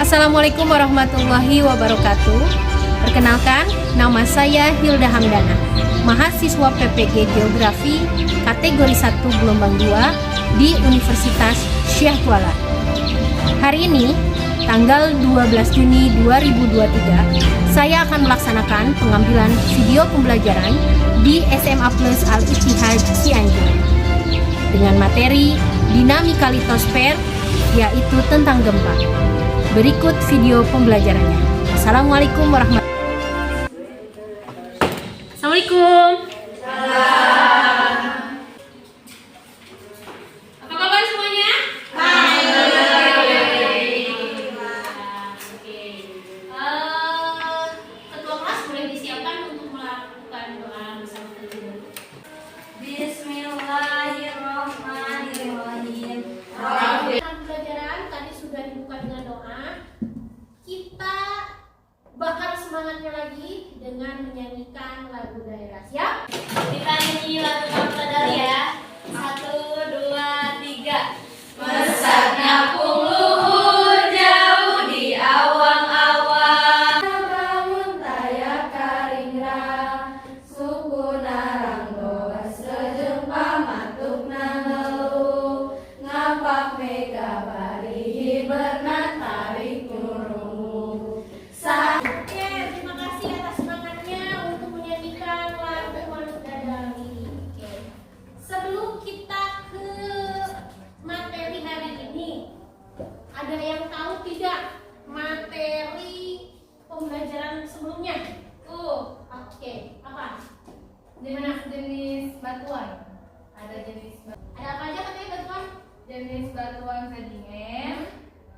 Assalamualaikum warahmatullahi wabarakatuh. Perkenalkan, nama saya Hilda Hamdana, mahasiswa PPG Geografi kategori 1 gelombang 2 di Universitas Syekh Kuala. Hari ini, tanggal 12 Juni 2023, saya akan melaksanakan pengambilan video pembelajaran di SMA Plus Al-Ittihad Cianjur dengan materi dinamika litosfer, yaitu tentang gempa. Berikut video pembelajarannya. Assalamualaikum warahmatullahi wabarakatuh. Assalamualaikum. Apa kabar semuanya? Baik. Oke. Ketua kelas boleh disiapkan untuk melakukan doa bersama kita. Bismillahirrahmanirrahim. Pembelajaran tadi sudah dibuka dengan doa. Kita bakar semangatnya lagi dengan menyanyikan lagu daerah. Siap? Kita nyanyi lagu Kampung ya. 1, 2, 3. Mesaknya luhur jauh di awang-awang. Bangun tayak karingrang, suku narang goas rejempa matuk nangelu. Ngapak mega barihi bernat tarik nurungu. Oke, terima kasih atas semangatnya untuk menyanyikan lagu Manuk Dadali. Oke. Sebelum kita ke materi hari ini, ada yang tahu tidak materi pembelajaran sebelumnya? Oke, apa? Di mana jenis batuan? Ada jenis Ada apa aja katanya batuan? jenis batuan sedimen,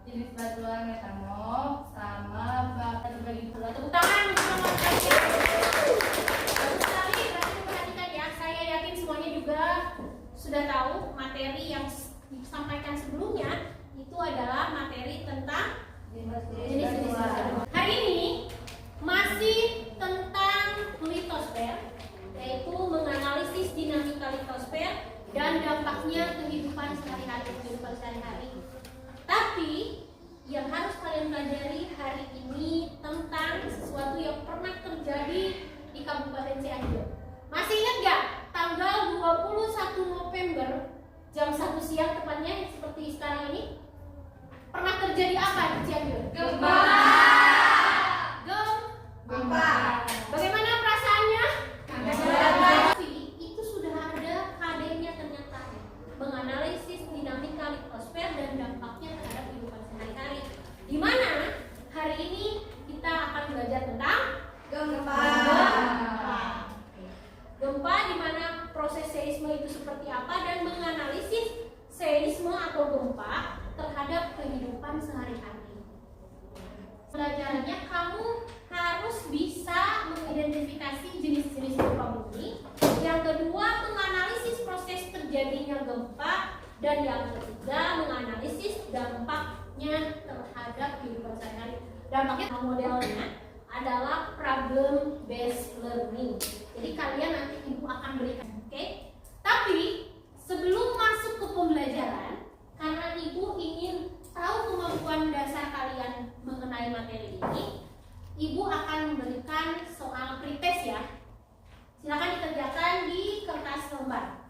jenis batuan metamorf, sama terbagi pula. Tepuk tangan bersama saya. Bagus sekali, berarti perhatikan ya. Saya yakin semuanya juga sudah tahu materi yang disampaikan sebelumnya itu adalah materi tentang jenis-jenis batuan. Hari ini masih tentang litosfer, yaitu menganalisis dinamika litosfer dan dampaknya kehidupan sehari-hari. Tapi yang harus kalian pelajari hari ini tentang sesuatu yang pernah terjadi di Kabupaten Cianjur. Masih ingat gak? Tanggal 21 November jam 1 siang tepatnya seperti sekarang ini, pernah terjadi apa di Cianjur? Gempa. Bagaimana perasaannya? Tapi itu sudah ada KD-nya ternyata, menganalisis dinamika litosfer dan dampaknya terhadap kehidupan sehari-hari. Di mana hari ini kita akan belajar tentang Gempa. Gempa, di mana proses seisme itu seperti apa dan menganalisis seisme atau gempa terhadap kehidupan sehari-hari. Pelajarannya kamu harus bisa mengidentifikasi jenis-jenis gempa bumi. Yang kedua, menganalisis proses terjadinya gempa. Dan yang ketiga, menganalisis dampaknya terhadap kehidupan sehari-hari. Dampaknya modelnya adalah problem based learning. Jadi kalian nanti ibu akan berikan, oke? Tapi sebelum masuk ke pembelajaran, karena ibu ingin tahu kemampuan dasar kalian mengenai materi ini, ibu akan memberikan soal pretest ya. Silakan dikerjakan di kertas lembar.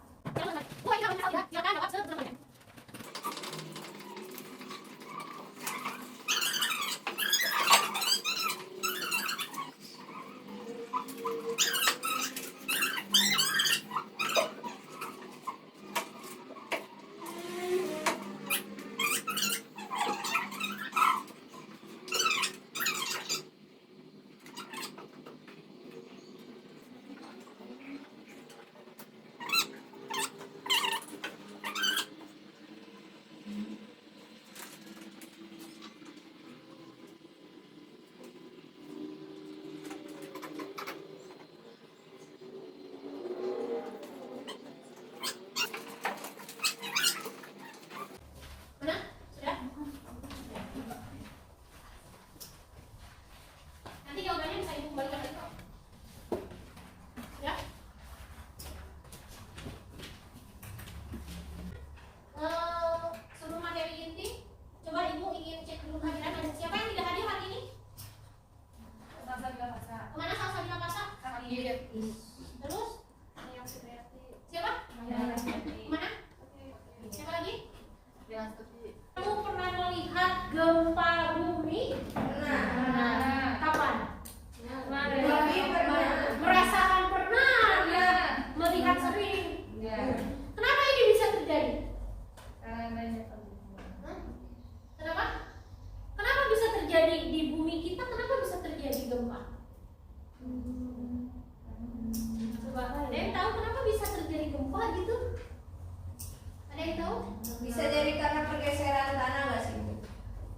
yang tahu? Bisa jadi karena pergeseran tanah nggak sih, Bu?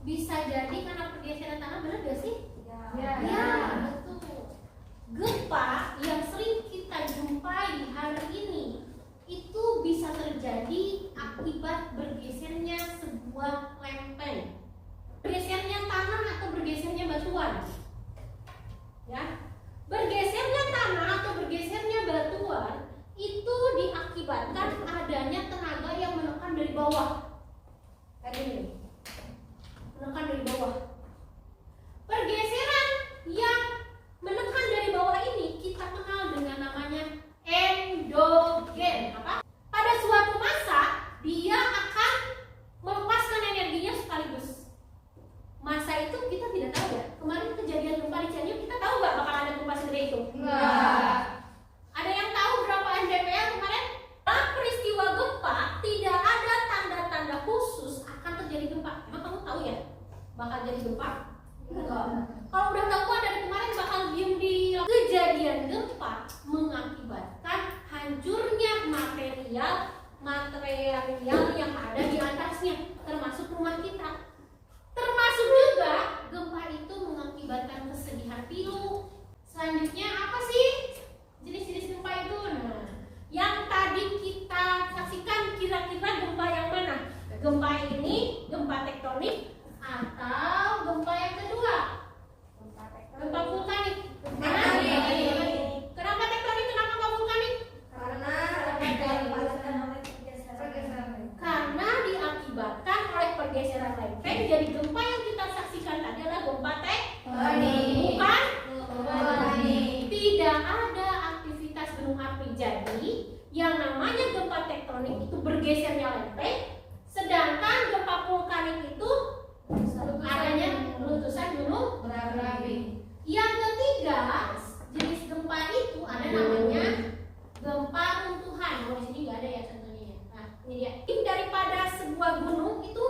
Bisa jadi karena pergeseran tanah, benar gak sih? Ya. Ya, betul. Gempa yang sering kita jumpai hari ini itu bisa terjadi akibat bergesernya sebuah lempeng, bergesernya tanah atau bergesernya batuan. Ya, bergesernya tanah atau bergesernya batuan itu diakibatkan adanya tenaga yang menekan dari bawah. Kayak ini, menekan dari bawah. Pergeseran yang menekan dari bawah ini kita kenal dengan namanya endogen. Apa? Pada suatu masa dia akan melepaskan energinya sekaligus. Masa itu kita tidak tahu ya. Kemarin kejadian gempa di Cianjur, kita tahu nggak bakal ada gempa segede itu? Enggak. Ada yang tahu berapa MDPL kemarin? Dalam peristiwa gempa tidak ada tanda-tanda khusus akan terjadi gempa. Emang kamu tahu ya bakal jadi gempa? Enggak. Kalau udah tahu dari kemarin bakal diem di. Kejadian gempa mengakibatkan hancurnya material yang ada di atasnya, termasuk rumah kita. Termasuk juga gempa itu mengakibatkan kesedihan pilu. Selanjutnya apa sih jenis-jenis gempa itu? Nah, yang tadi kita saksikan kira-kira gempa yang mana? Gempa ini gempa tektonik atau gempa yang kedua? Gempa vulkanik. Kenapa tektonik? Kenapa nggak vulkanik? Karena diakibatkan oleh pergeseran lempeng. Jadi gempa yang kita saksikan tadi adalah gempa tektonik, bukan? Tidak ada aktivitas gunung api. Jadi yang namanya gempa tektonik itu bergesernya lempeng, sedangkan gempa vulkanik itu adanya letusan gunung berapi. Yang ketiga, jenis gempa itu ada namanya gempa runtuhan. Oh, di sini nggak ada ya contohnya. Nah, ini dia. Ini daripada sebuah gunung itu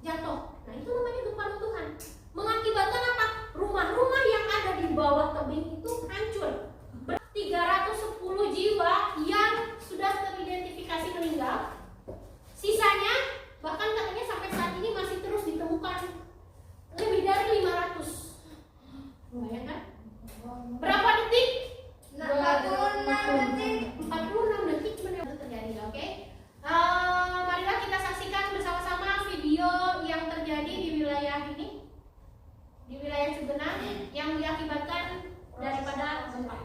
jatuh. Nah, itu namanya gempa runtuhan. Mengakibatkan apa? Rumah-rumah yang ada di bawah tebing itu hancur. 310 jiwa yang sudah teridentifikasi meninggal. Sisanya bahkan katanya sampai saat ini masih terus ditemukan lebih dari 500. Bayangkan berapa detik? 46 detik. 46 detik benar terjadi. Oke. Marilah kita saksikan bersama-sama video yang terjadi di wilayah ini, di wilayah Cugenang yang diakibatkan daripada gempa.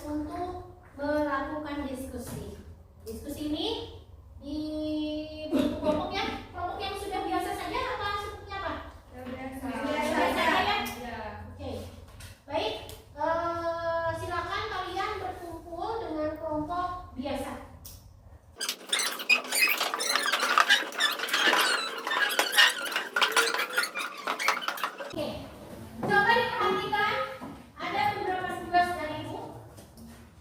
Untuk melakukan diskusi. Diskusi ini di kelompok ya, kelompok yang sudah biasa saja apa seperti apa? Biasa saja ya. Oke. Baik, silakan kalian berkumpul dengan kelompok biasa. Oke. Coba diperhatikan, ada beberapa tugas dari Ibu.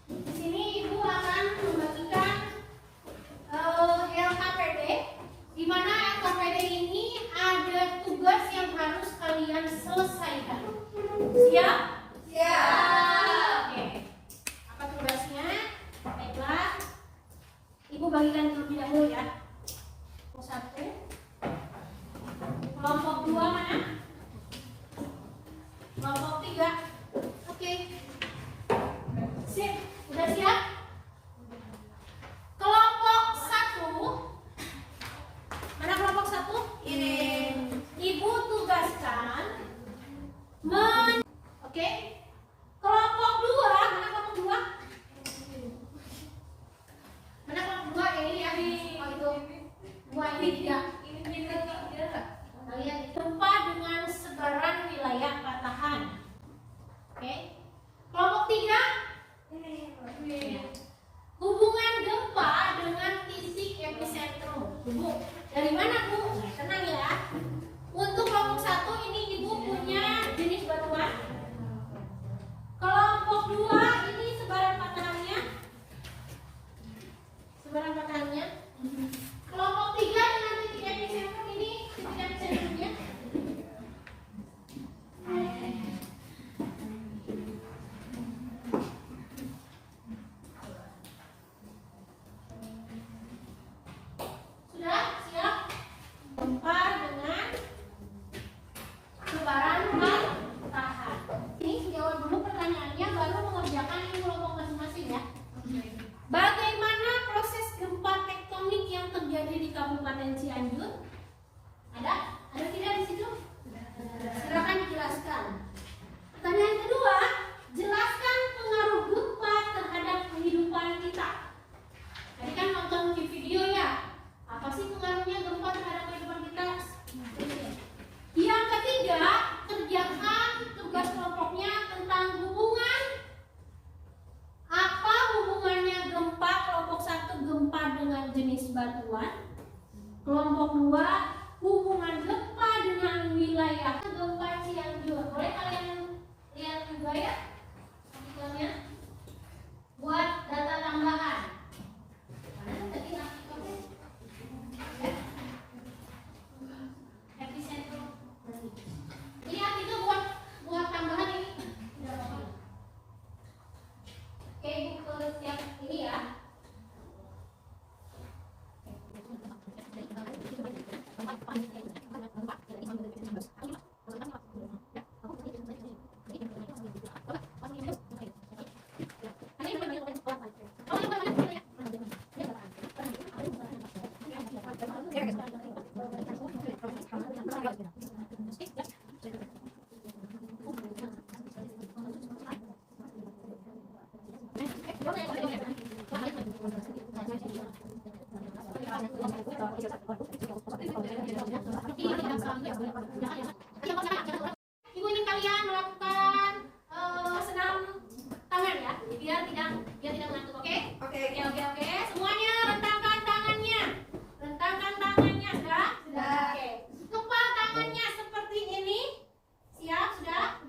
Di sini Ibu akan membagikan LKPD, di mana LKPD ini ada tugas yang harus kalian selesaikan. Siap? Siap. Oke. Apa tugasnya? Baiklah. Ibu bagikan terlebih dahulu ya. Satu. Kelompok 2 mana? Kelompok 3. Oke. Sip, udah siap? Kelompok 1. Mana kelompok 1? Ini. Ibu tugaskan Oke. Kelompok 2, mana kelompok 2? Mana kelompok 2? Ini ya. Oh itu. 2 ini tidak. Kalian gempa dengan sebaran wilayah patahan. Oke. Kelompok 3. Ya. Hubungan gempa dengan titik epicentrum. Bu, dari mana Bu? Tenang ya. Ibu ingin kalian melakukan senam tangan ya, biar tidak mengantuk, oke? Oke. Oke. Semuanya rentangkan tangannya. Rentangkan tangannya, sudah? Sudah. Oke. Kepal tangannya seperti ini. Siap, sudah?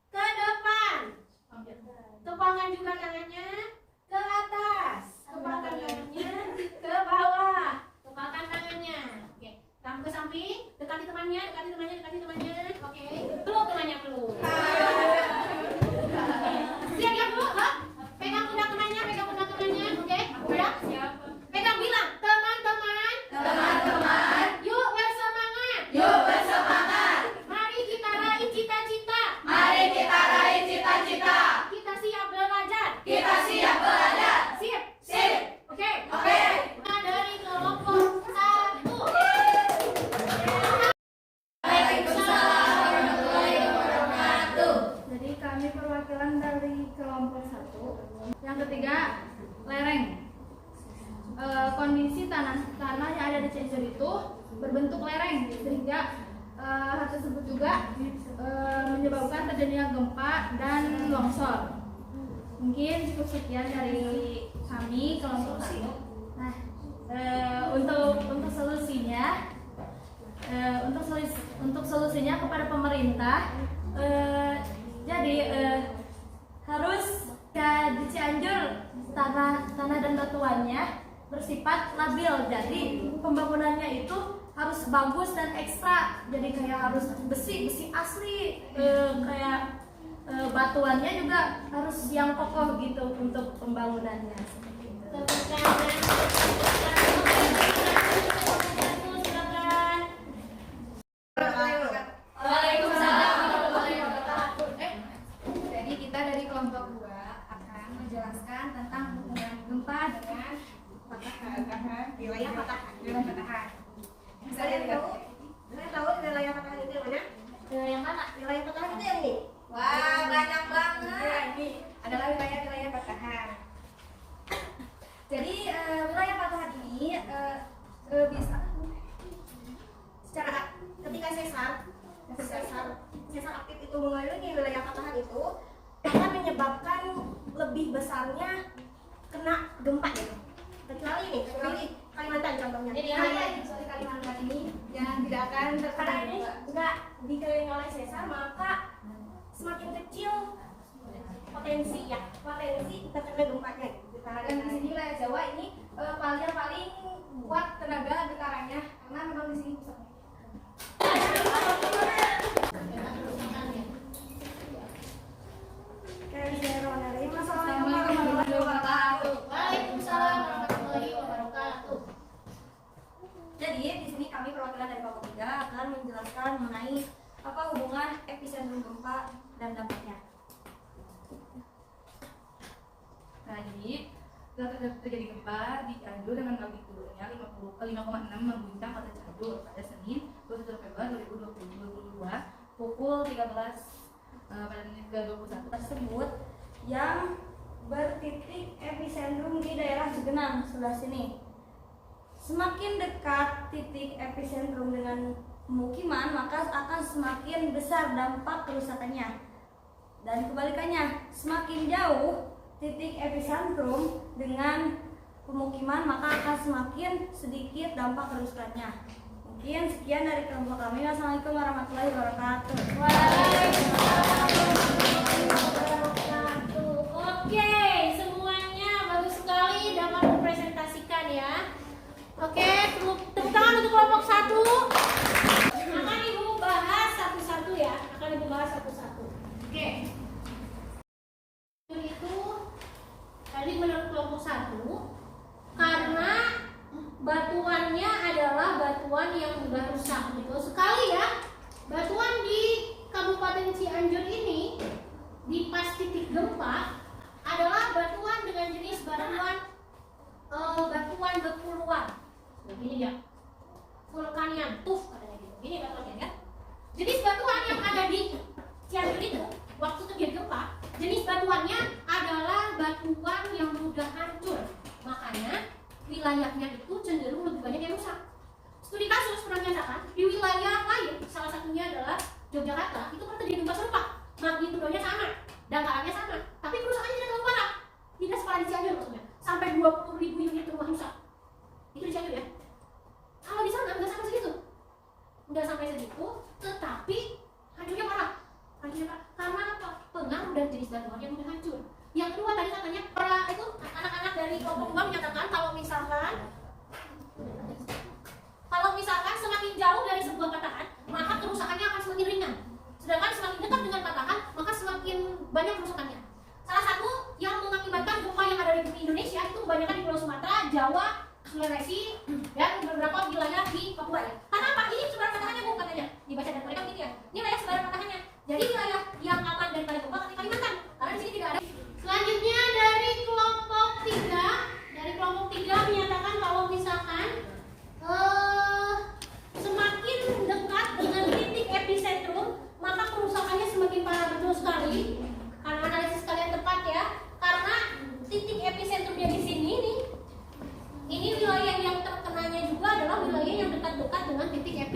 Ke depan. Kepalkan juga tangannya ke atas. Kepalkan tangannya ke bawah. Kepalkan tangannya. Oke. Kamu ke samping, dekati temannya. Oke. Peluk temannya, peluk. Siap ya, Bu? Hah? Pegang pundak temannya, oke? Udah? Siap. Pegang bilang, teman-teman. Yuk bersemangat. Mari kita raih cita-cita. Kita siap belajar. Sip. Oke. Kita dari kelompok 1. Jadi kami perwakilan dari kelompok 1. Yang ketiga, lereng. Kondisi tanah yang ada di Cianjur itu berbentuk lereng, sehingga hal tersebut juga menyebabkan terjadinya gempa dan longsor. Mungkin cukup sekian dari kami kelompok 1. Nah, untuk solusinya kepada pemerintah, jadi harus di Cianjur tanah dan batuannya bersifat labil, jadi pembangunannya itu harus bagus dan ekstra, jadi kayak harus besi asli, kayak batuannya juga harus yang kokoh gitu untuk pembangunannya. Seperti itu. Jadi kita dari kelompok 2 akan menjelaskan tentang hubungan gempa dengan wilayah patahan. Bisa dilihat. Kalian tahu wilayah patahan itu yang mana? Yang mana? Wilayah patahan itu yang ini. Wah, banyak banget. Ya, ini adalah wilayah patahan. Jadi wilayah patahan ini bisa secara ketika sesar aktif itu mengelilingi wilayah patahan itu akan menyebabkan lebih besarnya kena gempa gitu. Kecuali Kalimantan contohnya. Jadi Kalimantan ini Yang tidak akan karena ini nggak dikelilingi oleh sesar, maka semakin kecil potensi terkena gempanya gitu. Dan di sini wilayah Jawa ini paling kuat tenaga getarannya karena memang di sini pusatnya. Waalaikumsalam warahmatullahi wabarakatuh. Jadi di sini kami perwakilan dari kelompok 3 akan menjelaskan mengenai apa hubungan epicentrum gempa dan dampaknya. Nah, jadi setelah terjadi gempa di Cianjur dengan magnitudenya 5,6 mengguncang kota Cianjur pada Senin 21 Februari 2022 pukul 13 pada menit ke-21 Tersebut yang bertitik epicentrum di daerah Cugenang sebelah sini. Semakin dekat titik epicentrum dengan pemukiman, maka akan semakin besar dampak kerusakannya. Dan kebalikannya, semakin jauh titik epicentrum dengan pemukiman, maka akan semakin sedikit dampak kerusakannya. Mungkin sekian dari kelompok kami. Wassalamualaikum warahmatullahi wabarakatuh. Oke, semuanya bagus sekali dapat mempresentasikan ya. Oke, tepuk tangan untuk kelompok 1. Akan Ibu bahas satu-satu ya. Oke. Itu tadi menurut kelompok 1 karena batuannya adalah batuan yang mudah rusak. Betul sekali ya. Batuan di Kabupaten Cianjur ini di pas titik gempa adalah batuan dengan jenis batuan batuan bepuluan. Begini ya. Vulkanian, katanya gitu. Gini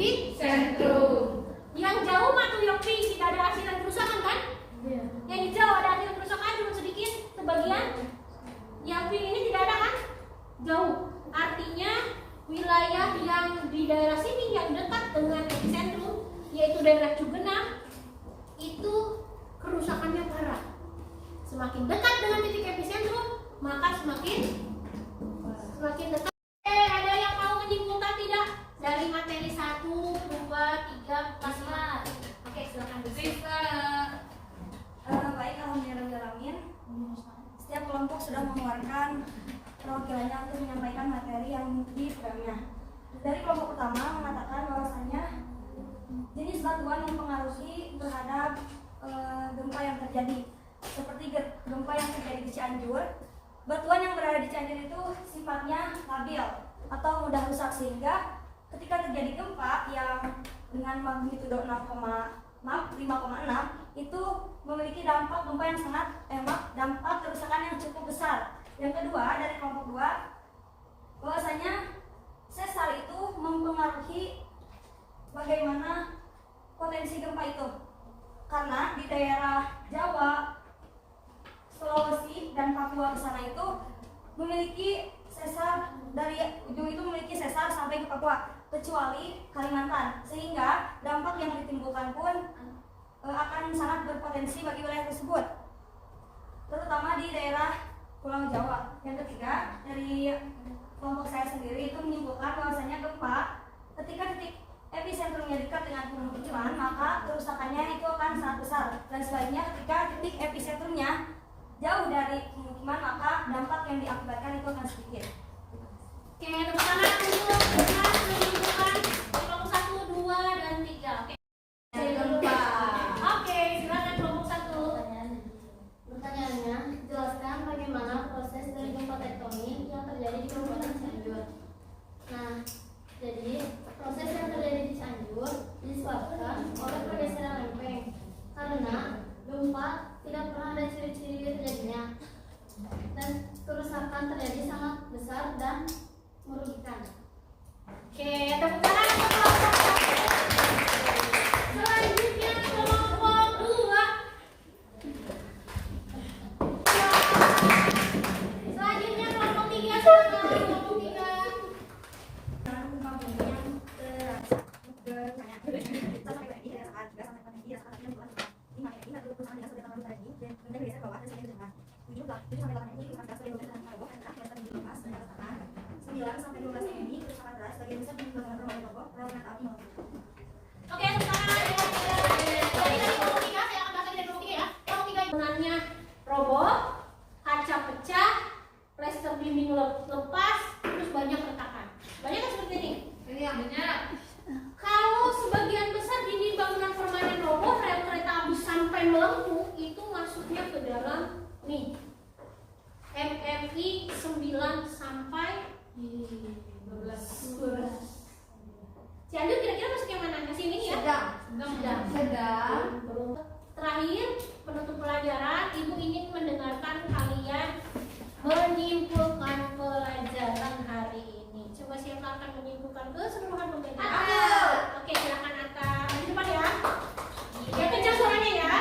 epicentrum. Yang jauh mah tuh Yopi, tidak ada asiran kerusakan kan? Iya. Yang di jauh ada asiran kerusakan cuma sedikit, sebagian. Yang pink ini tidak ada kan? Jauh. Artinya wilayah yang di daerah sini yang dekat dengan epicentrum, yaitu daerah Cugenang, itu kerusakannya parah. Semakin dekat dengan titik epicentrum, maka semakin dekat. Ada yang mau menyimpulkan tidak dari materi 1, 2, 3, 4, 5? Oke, silakan. Baik, alhamdulillahirrahmanirrahim. Setiap kelompok sudah mengeluarkan perwakilannya untuk menyampaikan materi yang di programnya. Dari kelompok pertama mengatakan bahwasanya jenis batuan yang mempengaruhi terhadap gempa yang terjadi, seperti gempa yang terjadi di Cianjur. Batuan yang berada di Cianjur itu sifatnya labil atau mudah rusak, sehingga ketika terjadi gempa yang dengan magnitudo 5,6 itu memiliki dampak gempa yang sangat dampak kerusakan yang cukup besar. Yang kedua, dari kelompok 2 bahwasanya sesar itu mempengaruhi bagaimana potensi gempa itu, karena di daerah Jawa, Sulawesi dan Papua ke sana itu memiliki sesar, dari ujung itu memiliki sesar sampai ke Papua, kecuali Kalimantan, sehingga dampak yang ditimbulkan pun akan sangat berpotensi bagi wilayah tersebut, terutama di daerah Pulau Jawa. Yang ketiga, dari kelompok saya sendiri itu menyimpulkan bahwasanya gempa ketika titik epicentrumnya dekat dengan pemukiman, maka kerusakannya itu akan sangat besar, dan sebaliknya ketika titik epicentrumnya jauh dari pemukiman, maka dampak yang diakibatkan itu akan sedikit. Oke, tepuk tangan untuk menyimpulkan kelompok 1, 2, dan 3. Oke. Gempa. Oke, silakan kelompok 1. Pertanyaannya, jelaskan bagaimana proses dari gempa tektonik yang terjadi di Kabupaten Cianjur. Nah, jadi proses yang terjadi di Cianjur disebabkan oleh pergeseran lempeng karena gempa tidak pernah ada ciri-ciri terjadinya, dan kerusakan terjadi sangat besar dan merugikan. Oke, tepuk tangan untuk kelompok 1. Selanjutnya kelompok 2. Selanjutnya kelompok 3, silakan kelompok 3. Oke, sekarang dari kelompok 3, saya akan bahas lagi dari kelompok 3 ya. Kelompok 3 bangunannya roboh, kaca pecah, plester dinding lepas, terus banyak retakan. Banyak kan seperti ini? Banyak. Kalau sebagian besar dinding bangunan permanen roboh, rel kereta api sampai melengkung, itu masuknya ke dalam nih MMI 9 sampai 12. Cianjur kira-kira masuk yang mana? Masih ini ya? Sedang. Terakhir, penutup pelajaran, Ibu ingin mendengarkan kalian menyimpulkan pelajaran hari ini. Coba siapa akan menyimpulkan keseluruhan pembelajaran? Oke, silakan Atta. Di depan ya. Ya, kencang suaranya ya.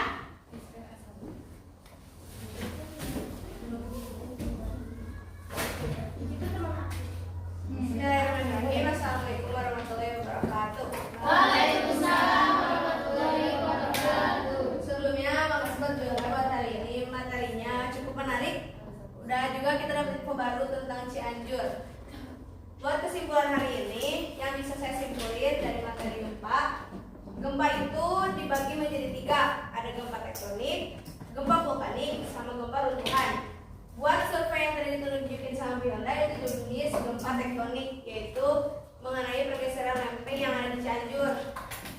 Assalamualaikum warahmatullahi wabarakatuh. Waalaikumsalam warahmatullahi wabarakatuh. Sebelumnya makasih buat hari ini, materinya cukup menarik. Udah juga kita dapat info baru tentang Cianjur. Buat kesimpulan hari ini, yang bisa saya simpulin dari materi gempa itu dibagi menjadi 3. Ada gempa tektonik, gempa vulkanik, sama gempa runtuhan. Buat survei yang tadi ditunjukin sama Bionda, itu jenis gempa tektonik, yaitu mengenai pergeseran lempeng yang ada di Cianjur.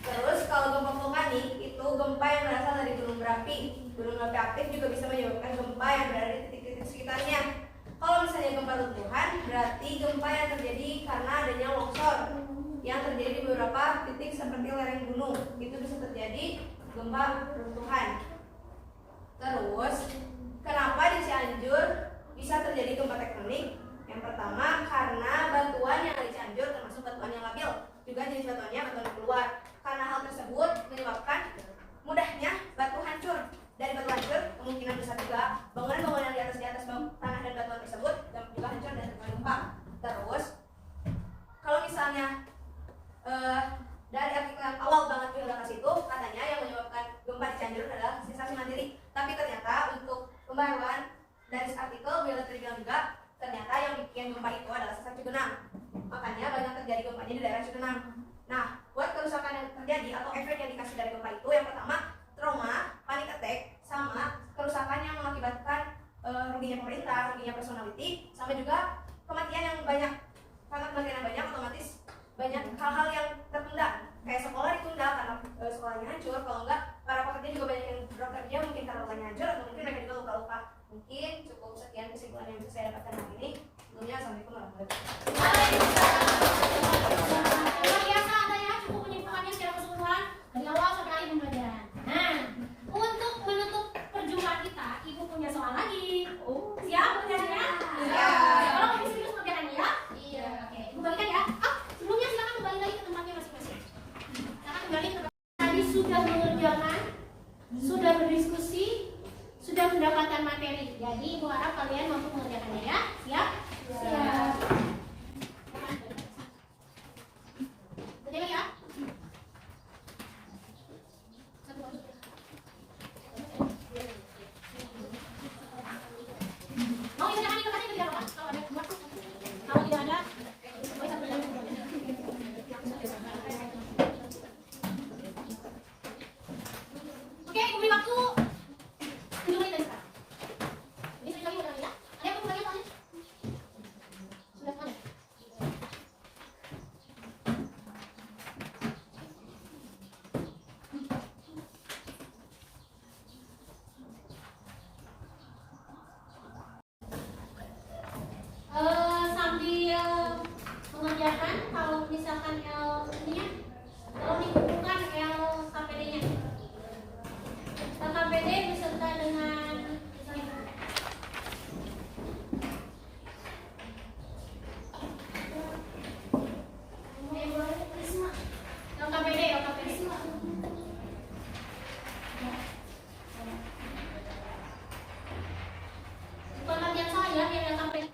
Terus kalau gempa vulkanik itu gempa yang berasal dari gunung berapi. Gunung berapi aktif juga bisa menyebabkan gempa yang berada di titik-titik sekitarnya. Kalau misalnya gempa runtuhan, berarti gempa yang terjadi karena adanya longsor yang terjadi di beberapa titik seperti lereng gunung. Itu bisa terjadi gempa runtuhan. Terus, kenapa di Cianjur bisa terjadi gempa tektonik? Yang pertama, karena batuan yang ada di Cianjur termasuk batuan yang labil. juga jenis batuannya batuan keluar. Karena hal tersebut menyebabkan mudahnya batu hancur. Dari batu hancur kemungkinan besar juga bangunan-bangunan di atas tanah dan batuan tersebut juga hancur dan terkena gempa. Terus kalau misalnya dari artikel yang awal banget di udah kasih itu katanya yang menyebabkan gempa di Cianjur adalah sensasi mandiri. Tapi ternyata untuk pembaruan dari artikel Willa terbilang juga ternyata yang bikin gempa itu adalah sesar Cugenang. Makanya banyak terjadi gempanya di daerah Cugenang. Nah, buat kerusakan yang terjadi atau efek yang dikasih dari gempa itu yang pertama trauma, panic attack, sama kerusakan yang mengakibatkan ruginya pemerintah, ruginya personality, sama juga kematian yang banyak. Karena kematian yang banyak otomatis banyak hal-hal yang tertunda, kayak sekolah ditunda karena sekolahnya hancur. Kalau enggak, para pekerja juga banyak yang drop kerja mungkin karena rumahnya hancur atau mungkin mereka juga luka-luka. Mungkin cukup sekian kesimpulan yang bisa saya dapatkan hari ini. Sebelumnya, assalamualaikum warahmatullahi wabarakatuh. Luar biasa ada ya, cukup menyimpulkannya secara keseluruhan dari awal sampai akhir pembelajaran. Nah, untuk menutup perjumpaan kita, ibu punya soal lagi. Siap mengerjakannya? Siap. Kalau kamu serius mengerjakannya ya? Iya. Oke, ibu bagikan ya. Sebelumnya silakan kembali lagi ke tempatnya masing-masing. Silakan kembali ke tempat. Tadi sudah mengerjakan, sudah berdiskusi, sudah mendapatkan materi. Jadi ibu harap kalian mampu mengerjakannya ya. Siap? Siap. Betul ya? Mau dikerjakan di tempatnya kerja apa? Kalau ada waktu. Kalau tidak ada, boleh satu jam. Oke, aku beri waktu 7 menit dari sekarang. Ini sekali lagi udah ya. Ada yang perlu lagi soalnya? Sudah ada. Sambil mengerjakan, kalau misalkan ininya, kalau dikumpulkan LKPD-nya. LKPD beserta dengan misalnya LKPD. Bukan latihan saya yang LKPD.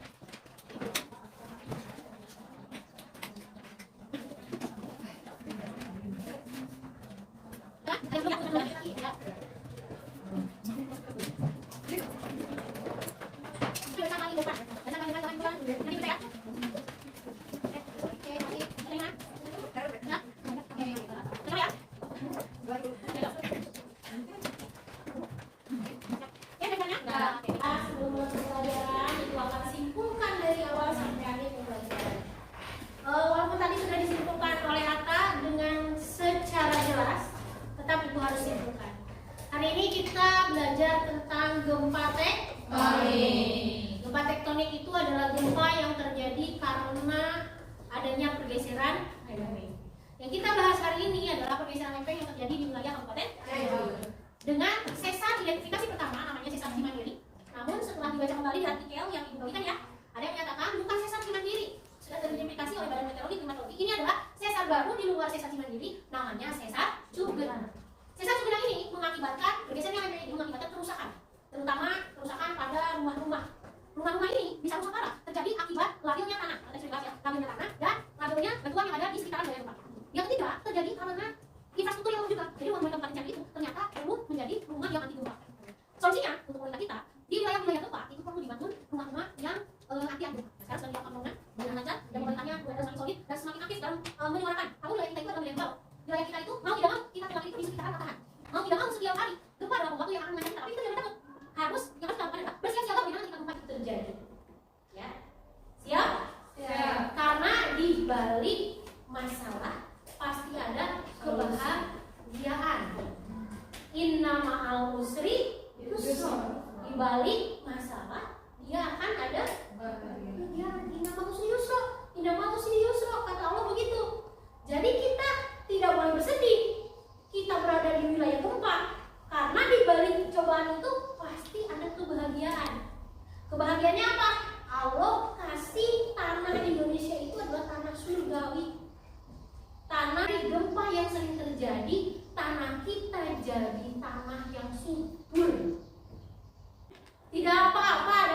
Walaupun tadi sudah disimpulkan oleh Atta dengan secara jelas, tetap ibu harus simpulkan. Hari ini kita belajar tentang gempa tektonik. Gempa tektonik itu adalah gempa yang terjadi karena adanya pergeseran lempeng. Yang kita bahas hari ini adalah pergeseran lempeng yang terjadi di wilayah Kabupaten Cianjur. Dengan sesar identifikasi pertama namanya sesar Cimandiri. Namun setelah dibaca kembali di artikel yang ibu bagikan ya, ada yang menyatakan bukan sesar Cimandiri. Sudah teridentifikasi oleh Badan Meteorologi dan Klimatologi. Ini adalah sesar baru di luar sesar Cimandiri, namanya sesar Cugenang. Sesar Cugenang ini mengakibatkan bergesernya lempeng ini mengakibatkan kerusakan, terutama kerusakan pada rumah-rumah. Rumah-rumah ini bisa rusak parah terjadi akibat labilnya tanah, atau sudah ya, labilnya tanah dan labilnya batuan yang ada di sekitaran wilayah tempat. Yang ketiga terjadi karena infrastruktur yang juga. Jadi rumah tempat Cianjur itu ternyata perlu menjadi rumah yang anti gempa. Solusinya untuk pemerintah kita di wilayah-wilayah tempat itu perlu dibangun rumah-rumah yang anti gempa. Sekarang sudah dilakukan pembangunan dengan lancar dan pemerintahnya sudah semakin solid dan semakin aktif dalam menyuarakan kalau wilayah kita itu adalah wilayah bawah. Wilayah kita itu mau tidak mau kita tinggal itu di sekitaran patahan. Mau tidak mau setiap hari gempa adalah sesuatu yang akan mengancam kita, tapi kita jangan takut. Harus yang harus dilakukan adalah bersiap-siap bagaimana ketika gempa itu terjadi. Ya, siap? Siap. Karena di balik masalah pasti ada kebahagiaan. Inna ma'al usri yusra. Di balik masalah dia akan ada kebahagiaan. Inna ma'al usri yusra. Inna ma'al usri yusra, kata Allah begitu. Jadi kita tidak boleh bersedih. Kita berada di wilayah gempa karena di balik cobaan itu pasti ada kebahagiaan. Kebahagiaannya apa? Allah kasih tanah Indonesia itu adalah tanah surgawi. Karena gempa yang sering terjadi, tanah kita jadi tanah yang subur. Tidak apa-apa